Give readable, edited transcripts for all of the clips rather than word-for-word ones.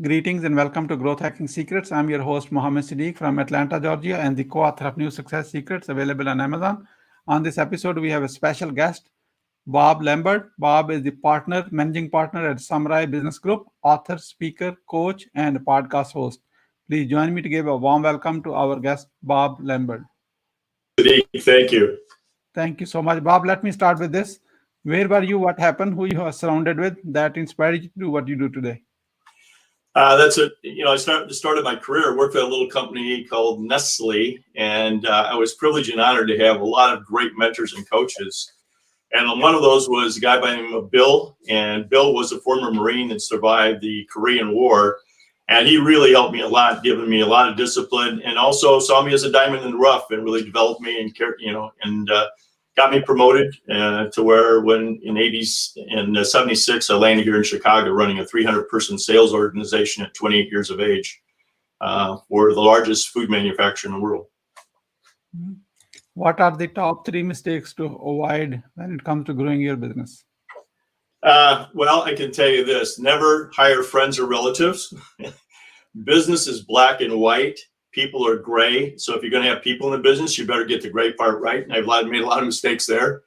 Greetings and welcome to Growth Hacking Secrets. I'm your host, Mohammed Siddique from Atlanta, Georgia, and the co-author of New Success Secrets available on Amazon. On this episode, we have a special guest, Bob Lambert. Bob is the managing partner at Samurai Business Group, author, speaker, coach, and podcast host. Please join me to give a warm welcome to our guest, Bob Lambert. Siddique, thank you. Thank you so much. Bob, let me start with this. Where were you? What happened? Who you are surrounded with that inspired you to do what you do today? I started my career, worked for a little company called Nestle, and I was privileged and honored to have a lot of great mentors and coaches. And one of those was a guy by the name of Bill, and Bill was a former Marine that survived the Korean War. And he really helped me a lot, given me a lot of discipline, and also saw me as a diamond in the rough and really developed me and got me promoted to where when in 76, I landed here in Chicago running a 300-person sales organization at 28 years of age for the largest food manufacturer in the world. What are the top 3 mistakes to avoid when it comes to growing your business? Well, I can tell you this: never hire friends or relatives. Business is black and white. People are gray. So if you're going to have people in the business, you better get the gray part right. And I've made a lot of mistakes there.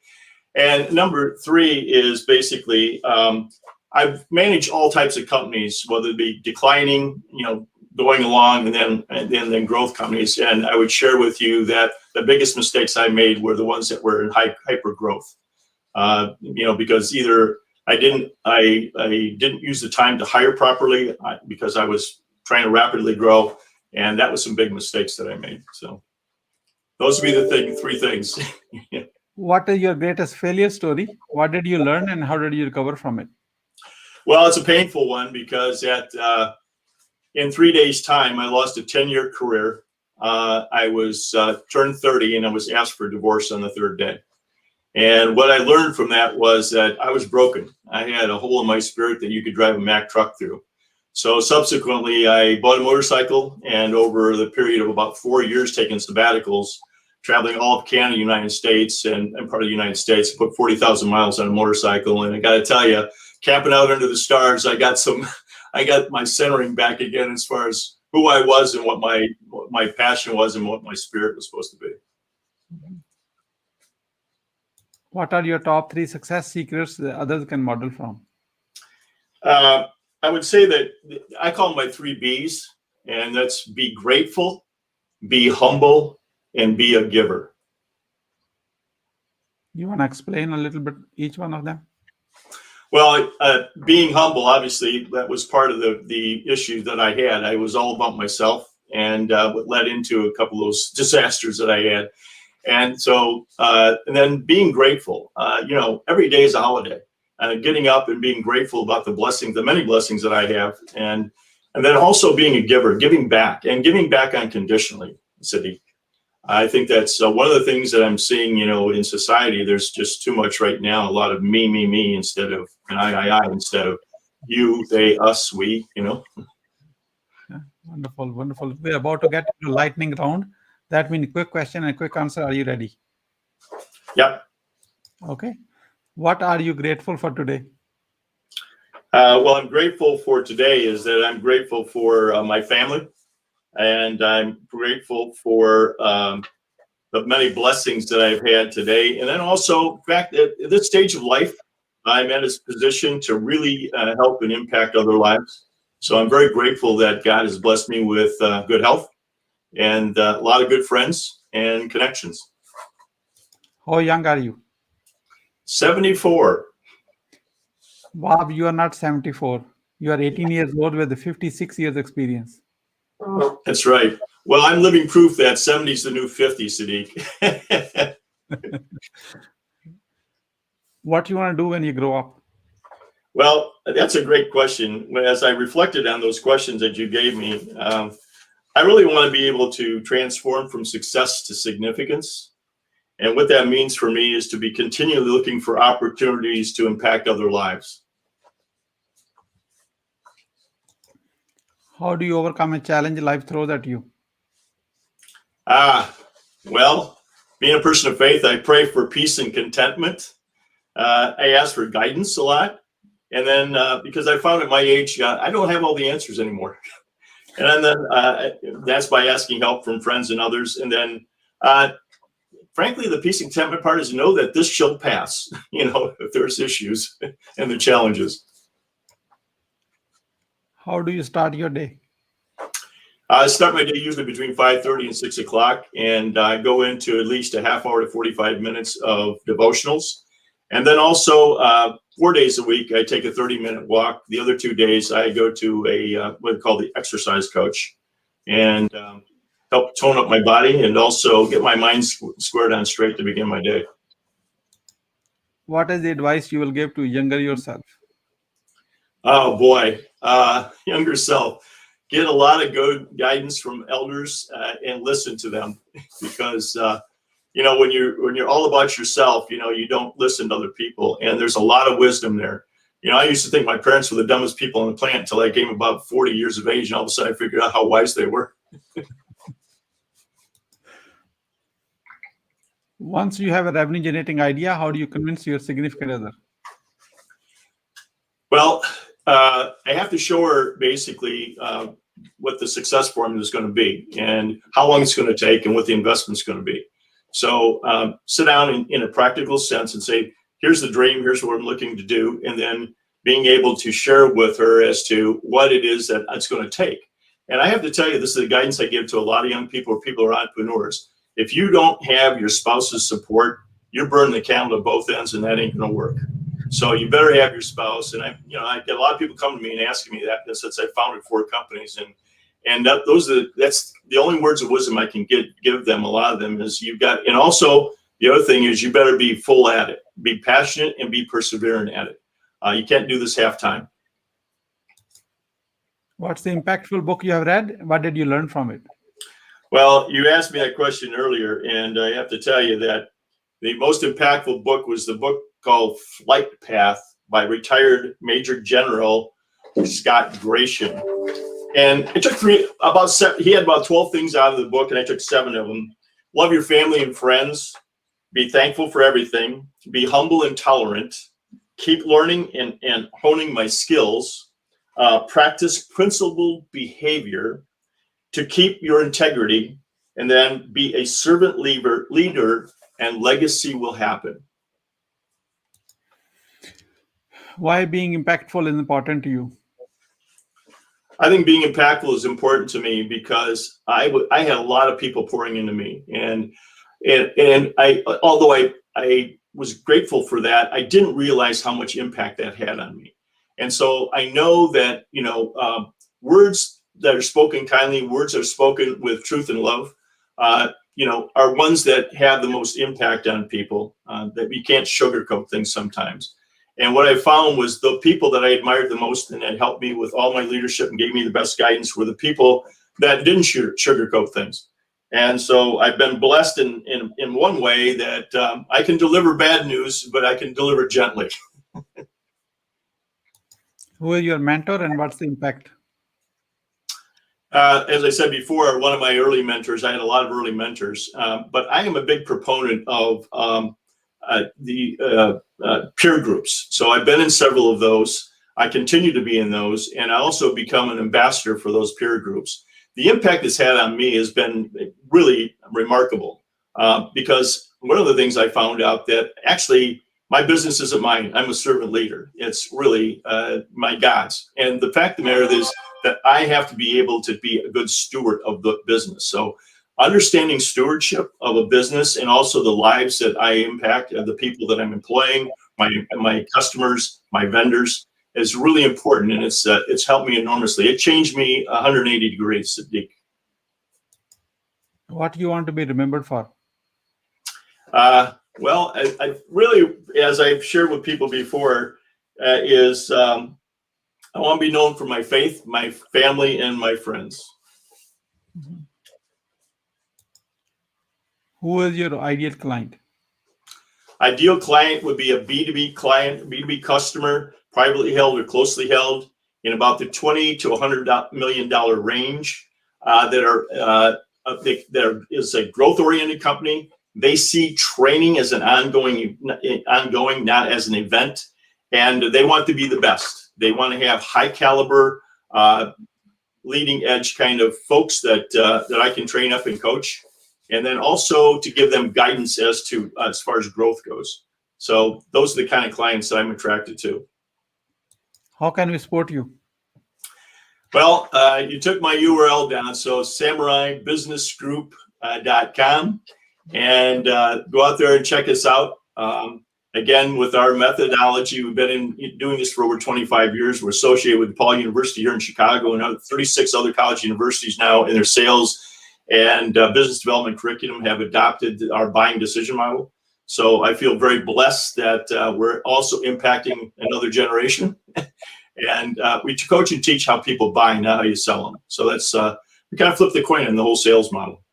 And number 3 is basically, I've managed all types of companies, whether it be declining, going along, and then growth companies. And I would share with you that the biggest mistakes I made were the ones that were in hyper growth. Because either I didn't use the time to hire properly because I was trying to rapidly grow, and that was some big mistakes that I made. So those would be the 3 things. What is your greatest failure story? What did you learn, and how did you recover from it? Well, it's a painful one because in 3 days' time, I lost a 10-year career. I was turned 30, and I was asked for divorce on the 3rd day. And what I learned from that was that I was broken. I had a hole in my spirit that you could drive a Mack truck through. So subsequently, I bought a motorcycle, and over the period of about 4 years, taking sabbaticals, traveling all of Canada, United States, and part of the United States, put 40,000 miles on a motorcycle. And I got to tell you, camping out under the stars, I got my centering back again as far as who I was and what my passion was and what my spirit was supposed to be. What are your top 3 success secrets that others can model from? I would say that I call them my 3 B's, and that's be grateful, be humble, and be a giver. You want to explain a little bit each one of them? Well, being humble, obviously, that was part of the issue that I had. I was all about myself, and what led into a couple of those disasters that I had. And so, and then being grateful, every day is a holiday. Getting up and being grateful about the many blessings that I have, and then also being a giver, giving back unconditionally, Siddique. I think that's one of the things that I'm seeing, in society. There's just too much right now, a lot of me, instead of an I, instead of you, they, us, we, Yeah, wonderful, wonderful. We're about to get to lightning round. That means quick question and quick answer. Are you ready? Yep. Okay. What are you grateful for today? Well, I'm grateful for today is that I'm grateful for my family, and I'm grateful for the many blessings that I've had today. And then also, in fact, at this stage of life, I'm at a position to really help and impact other lives. So I'm very grateful that God has blessed me with good health and a lot of good friends and connections. How young are you? 74. Bob, you are not 74. You are 18 years old with 56 years experience. That's right. Well, I'm living proof that 70 is the new 50, Siddique. What do you want to do when you grow up? Well, that's a great question. As I reflected on those questions that you gave me, I really want to be able to transform from success to significance. And what that means for me is to be continually looking for opportunities to impact other lives. How do you overcome a challenge life throws at you? Well, being a person of faith, I pray for peace and contentment. I ask for guidance a lot. And then because I found at my age, I don't have all the answers anymore. And then that's by asking help from friends and others. And then, frankly, the peace and contentment part is know that this shall pass, if there's issues and the challenges. How do you start your day? I start my day usually between 5:30 and 6 o'clock, and I go into at least a half hour to 45 minutes of devotionals. And then also 4 days a week, I take a 30-minute walk. The other 2 days, I go to what we call the exercise coach and help tone up my body and also get my mind squared on straight to begin my day. What is the advice you will give to younger yourself? Oh, boy. Younger self. Get a lot of good guidance from elders and listen to them because when you're all about yourself, you don't listen to other people, and there's a lot of wisdom there. I used to think my parents were the dumbest people on the planet until I came about 40 years of age, and all of a sudden I figured out how wise they were. Once you have a revenue generating idea, how do you convince your significant other? Well, I have to show her basically what the success formula is going to be and how long it's going to take and what the investment is going to be. So sit down in a practical sense and say, here's the dream, here's what I'm looking to do, and then being able to share with her as to what it is that it's going to take. And I have to tell you, this is the guidance I give to a lot of young people or people who are entrepreneurs. If you don't have your spouse's support, you're burning the candle at both ends, and that ain't going to work. So you better have your spouse. And I get a lot of people come to me and asking me that since I founded 4 companies, and that's the only words of wisdom I can give them. A lot of them is and also the other thing is you better be full at it, be passionate and be perseverant at it. You can't do this half time. What's the impactful book you have read? What did you learn from it? Well, you asked me that question earlier, and I have to tell you that the most impactful book was the book called Flight Path by retired Major General Scott Gratian. And it took he had about 12 things out of the book, and I took 7 of them. Love your family and friends. Be thankful for everything. Be humble and tolerant. Keep learning and honing my skills. Practice principled behavior to keep your integrity, and then be a servant leader, and legacy will happen. Why being impactful is important to you? I think being impactful is important to me because I had a lot of people pouring into me, and although I was grateful for that, I didn't realize how much impact that had on me. And so I know that words that are spoken kindly, words that are spoken with truth and love, are ones that have the most impact on people. That you can't sugarcoat things sometimes. And what I found was the people that I admired the most and that helped me with all my leadership and gave me the best guidance were the people that didn't sugarcoat things. And so I've been blessed in one way that I can deliver bad news, but I can deliver gently. Who is your mentor and what's the impact? As I said before, one of my early mentors, I had a lot of early mentors, but I am a big proponent of the peer groups. So I've been in several of those. I continue to be in those, and I also become an ambassador for those peer groups. The impact it's had on me has been really remarkable because one of the things I found out that actually my business isn't mine. I'm a servant leader. It's really my God's. And the fact of the matter is that I have to be able to be a good steward of the business. So understanding stewardship of a business and also the lives that I impact, the people that I'm employing, my customers, my vendors, is really important, and it's helped me enormously. It changed me 180 degrees, Siddique. What do you want to be remembered for? Well, I really, as I've shared with people before, is I want to be known for my faith, my family, and my friends. Mm-hmm. Who is your ideal client? Ideal client would be a B2B client, B2B customer, privately held or closely held, in about the $20 to $100 million range. That is a growth-oriented company. They see training as an ongoing, not as an event, and they want to be the best. They want to have high caliber, leading edge kind of folks that I can train up and coach, and then also to give them guidance as far as growth goes. So those are the kind of clients that I'm attracted to. How can we support you? Well, you took my URL down, so samuraibusinessgroup.com, and go out there and check us out. Again, with our methodology, we've been doing this for over 25 years. We're associated with DePaul University here in Chicago and 36 other college universities now in their sales and business development curriculum have adopted our buying decision model. So I feel very blessed that we're also impacting another generation. And we coach and teach how people buy, not how you sell them. So that's we kind of flip the coin in the whole sales model.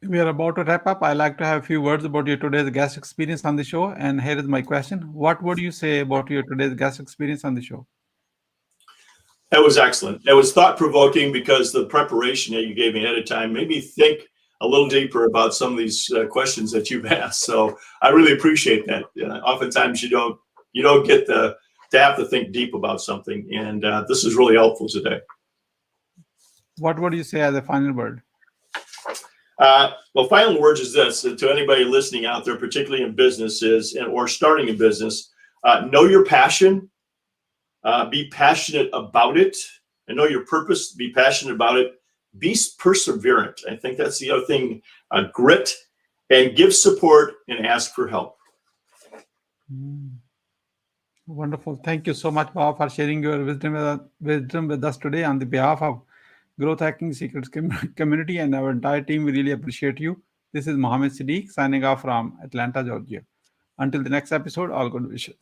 We are about to wrap up. I'd like to have a few words about your today's guest experience on the show. And here is my question. What would you say about your today's guest experience on the show? That was excellent. It was thought-provoking because the preparation that you gave me ahead of time made me think a little deeper about some of these questions that you've asked. So I really appreciate that. Oftentimes you don't get to have to think deep about something. And this is really helpful today. What would you say as a final word? Well, final words is this to anybody listening out there, particularly in businesses or starting a business, know your passion, be passionate about it, and know your purpose, be passionate about it, be perseverant. I think that's the other thing, grit, and give support and ask for help. Wonderful. Thank you so much, Bob, for sharing your wisdom with us today on the behalf of Growth Hacking Secrets community and our entire team. We really appreciate you. This is Mohammed Siddique signing off from Atlanta, Georgia. Until the next episode, all good wishes.